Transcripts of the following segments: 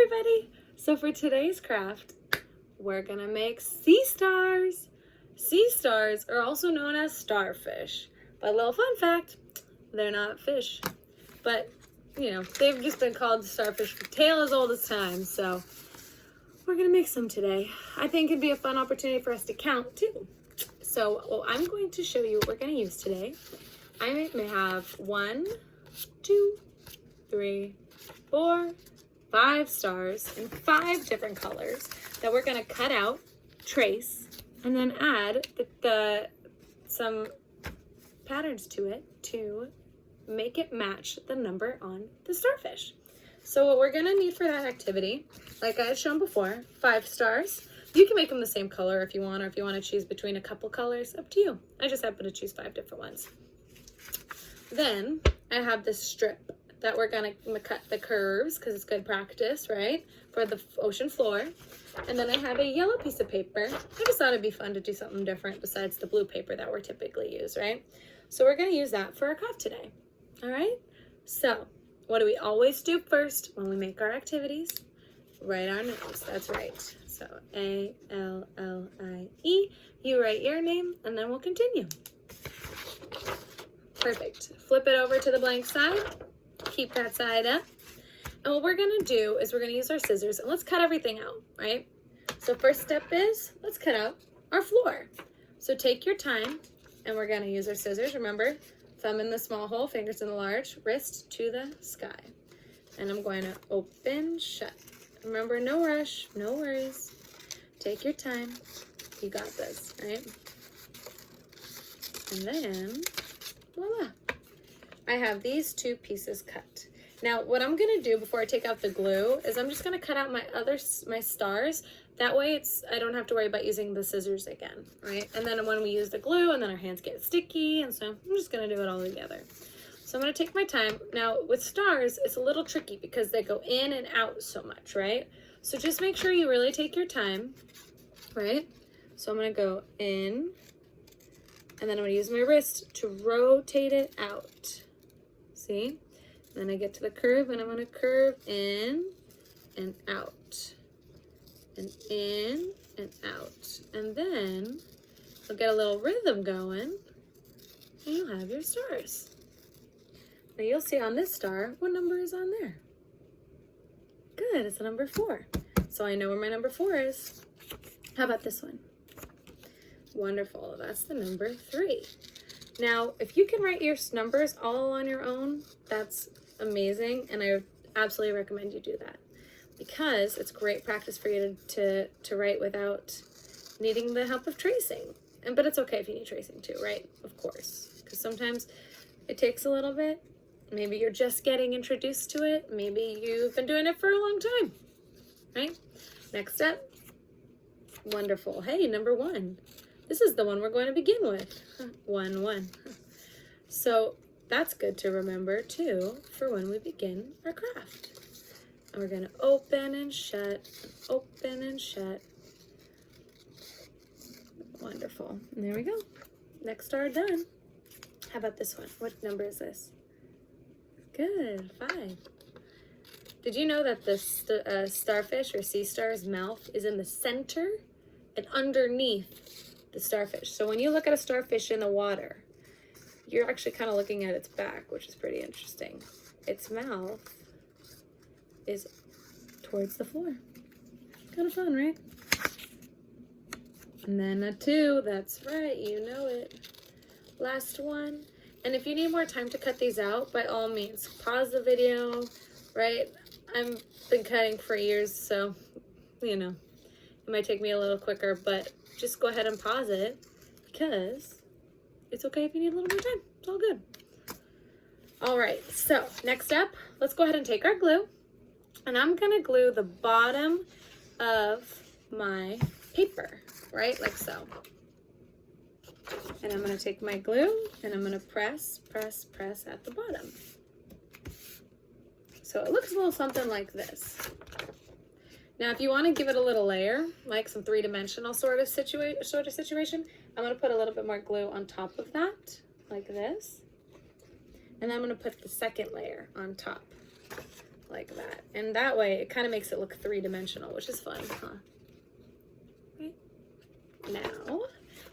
everybody! So for today's craft, we're gonna make sea stars. Sea stars are also known as starfish. But a little fun fact, they're not fish. But, you know, they've just been called starfish for tale as old as time, so we're gonna make some today. I think it'd be a fun opportunity for us to count too. So I'm going to show you what we're gonna use today. I may have 1, 2, 3, 4, 5 stars in 5 different colors that we're gonna cut out, trace, and then add some patterns to it to make it match the number on the starfish. So what we're gonna need for that activity, like I had shown before, 5 stars. You can make them the same color if you want, or if you want to choose between a couple colors, up to you. I just happen to choose 5 different ones. Then I have this strip that we're gonna cut the curves because it's good practice, right? For the ocean floor. And then I have a yellow piece of paper. I just thought it'd be fun to do something different besides the blue paper that we're typically use, right? So we're gonna use that for our craft today. All right? So what do we always do first when we make our activities? Write our names. That's right. So A-L-L-I-E. You write your name and then we'll continue. Perfect. Flip it over to the blank side. Keep that side up. And what we're gonna do is we're gonna use our scissors and let's cut everything out, right? So first step is, let's cut out our floor. So take your time and we're gonna use our scissors. Remember, thumb in the small hole, fingers in the large, wrist to the sky. And I'm going to open, shut. Remember, no rush, no worries. Take your time. You got this, right? And then, voila. I have these 2 pieces cut. Now, what I'm gonna do before I take out the glue is I'm just gonna cut out my stars. That way I don't have to worry about using the scissors again, right? And then when we use the glue and then our hands get sticky, and so I'm just gonna do it all together. So I'm gonna take my time. Now with stars, it's a little tricky because they go in and out so much, right? So just make sure you really take your time, right? So I'm gonna go in, and then I'm gonna use my wrist to rotate it out. See? Then I get to the curve and I'm gonna curve in and out. And in and out. And then I'll get a little rhythm going and you'll have your stars. Now you'll see on this star, what number is on there? Good, it's the number 4. So I know where my number 4 is. How about this one? Wonderful, that's the number 3. Now, if you can write your numbers all on your own, that's amazing, and I absolutely recommend you do that because it's great practice for you to write without needing the help of tracing. But it's okay if you need tracing too, right? Of course, because sometimes it takes a little bit. Maybe you're just getting introduced to it. Maybe you've been doing it for a long time, right? Next step. Wonderful. Hey, number 1. This is the one we're going to begin with. 1, 1. So that's good to remember too for when we begin our craft. And we're gonna open and shut, open and shut. Wonderful. And there we go. Next star done. How about this one? What number is this? Good, 5. Did you know that the starfish or sea star's mouth is in the center and underneath the starfish? So when you look at a starfish in the water, you're actually kind of looking at its back, which is pretty interesting. Its mouth is towards the floor. Kind of fun, right? And then a 2, that's right, you know it. Last one. And if you need more time to cut these out, by all means, pause the video, right? I've been cutting for years, so, you know, it might take me a little quicker, but just go ahead and pause it because it's okay if you need a little more time. It's all good. All right, so next up, let's go ahead and take our glue. And I'm gonna glue the bottom of my paper, right? Like so. And I'm gonna take my glue and I'm gonna press, press, press at the bottom. So it looks a little something like this. Now, if you want to give it a little layer, like some 3-dimensional sort of situation, I'm going to put a little bit more glue on top of that, like this. And then I'm going to put the second layer on top. like that. And that way it kind of makes it look three-dimensional, which is fun, huh? Right. Now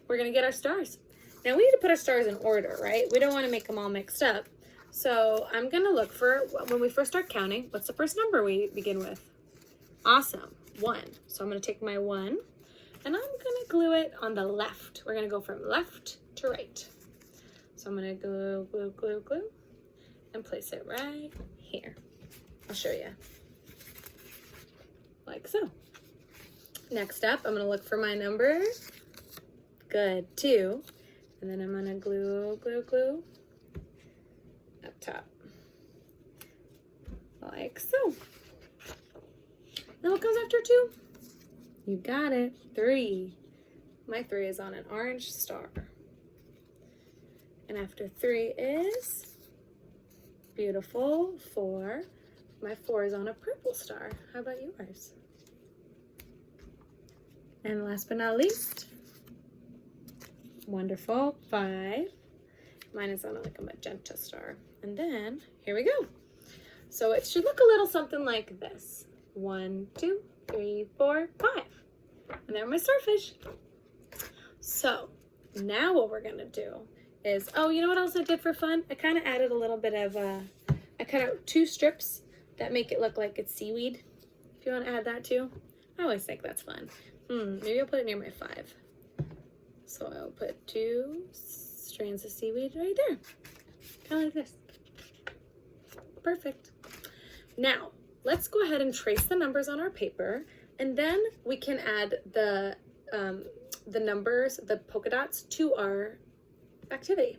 we're gonna get our stars. Now we need to put our stars in order, right? We don't want to make them all mixed up. So I'm gonna look for, when we first start counting, what's the first number we begin with? Awesome, 1. So I'm gonna take my 1 and I'm gonna glue it on the left. We're gonna go from left to right. So I'm gonna glue, glue, glue, glue, and place it right here. I'll show you. Like so. Next up, I'm gonna look for my number. Good, 2. And then I'm gonna glue, glue, glue up top. Like so. Now what comes after 2? You got it, 3. My 3 is on an orange star. And after 3 is beautiful 4. My 4 is on a purple star. How about yours? And last but not least, wonderful 5. Mine is on like a magenta star. And then here we go. So it should look a little something like this. 1, 2, 3, 4, 5. And there are my starfish. So now what we're gonna do is, oh, you know what else I did for fun? I kind of added a little bit of, I cut out 2 strips that make it look like it's seaweed. If you want to add that too. I always think that's fun. Maybe I'll put it near my 5. So I'll put 2 strands of seaweed right there. Kind of like this. Perfect. Now, let's go ahead and trace the numbers on our paper, and then we can add the numbers, the polka dots, to our activity.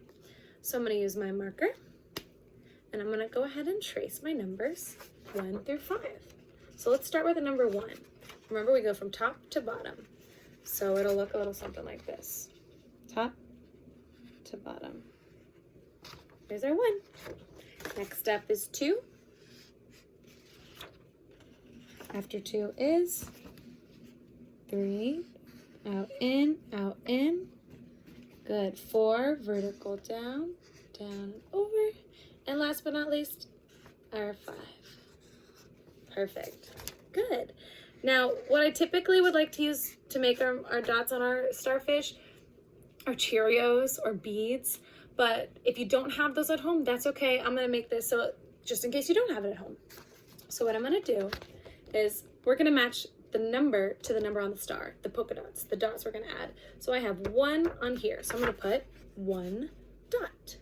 So I'm going to use my marker, and I'm going to go ahead and trace my numbers 1 through 5. So let's start with the number 1. Remember, we go from top to bottom. So it'll look a little something like this. Top to bottom. There's our 1. Next up is 2. After 2 is 3. Out, in, out, in. Good. 4, vertical down, down, and over. And last but not least, our 5. Perfect. Good. Now, what I typically would like to use to make our dots on our starfish are Cheerios or beads. But if you don't have those at home, that's okay. I'm going to make this so just in case you don't have it at home. So what I'm going to do is we're going to match the number to the number on the star, the polka dots, the dots we're going to add. So I have 1 on here. So I'm going to put 1 dot.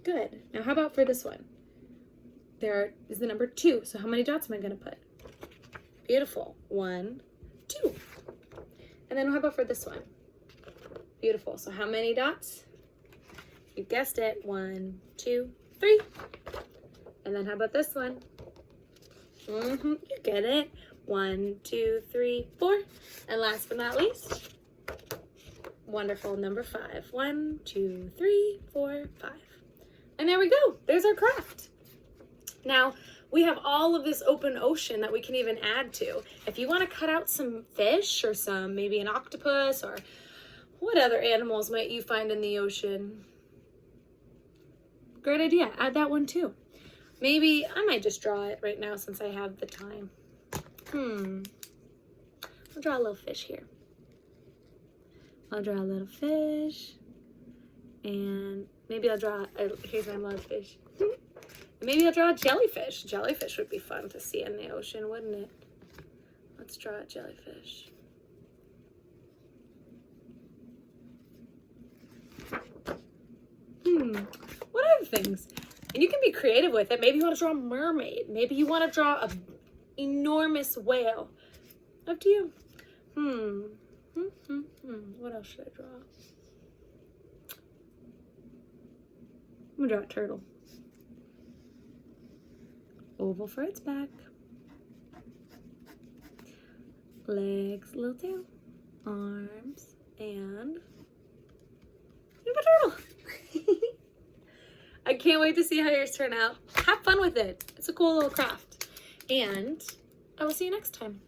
Good. Now how about for this one? There is the number 2. So how many dots am I going to put? Beautiful. 1, 2. And then how about for this one? Beautiful. So how many dots? You guessed it. 1, 2, 3. And then how about this one? You get it. 1, 2, 3, 4. And last but not least, wonderful, number 5. 1, 2, 3, 4, 5. And there we go. There's our craft. Now, we have all of this open ocean that we can even add to. If you want to cut out some fish or maybe an octopus, or what other animals might you find in the ocean? Great idea. Add that one too. Maybe I might just draw it right now since I have the time. I'll draw a little fish here. I'll draw a little fish. And maybe I'll draw, here's my love fish. Maybe I'll draw a jellyfish. Jellyfish would be fun to see in the ocean, wouldn't it? Let's draw a jellyfish. What other things? And you can be creative with it. Maybe you want to draw a mermaid. Maybe you want to draw an enormous whale. Up to you. What else should I draw? I'm going to draw a turtle. Oval for its back. Legs, little tail. Arms, and a turtle. I can't wait to see how yours turn out. Have fun with it. It's a cool little craft. And I will see you next time.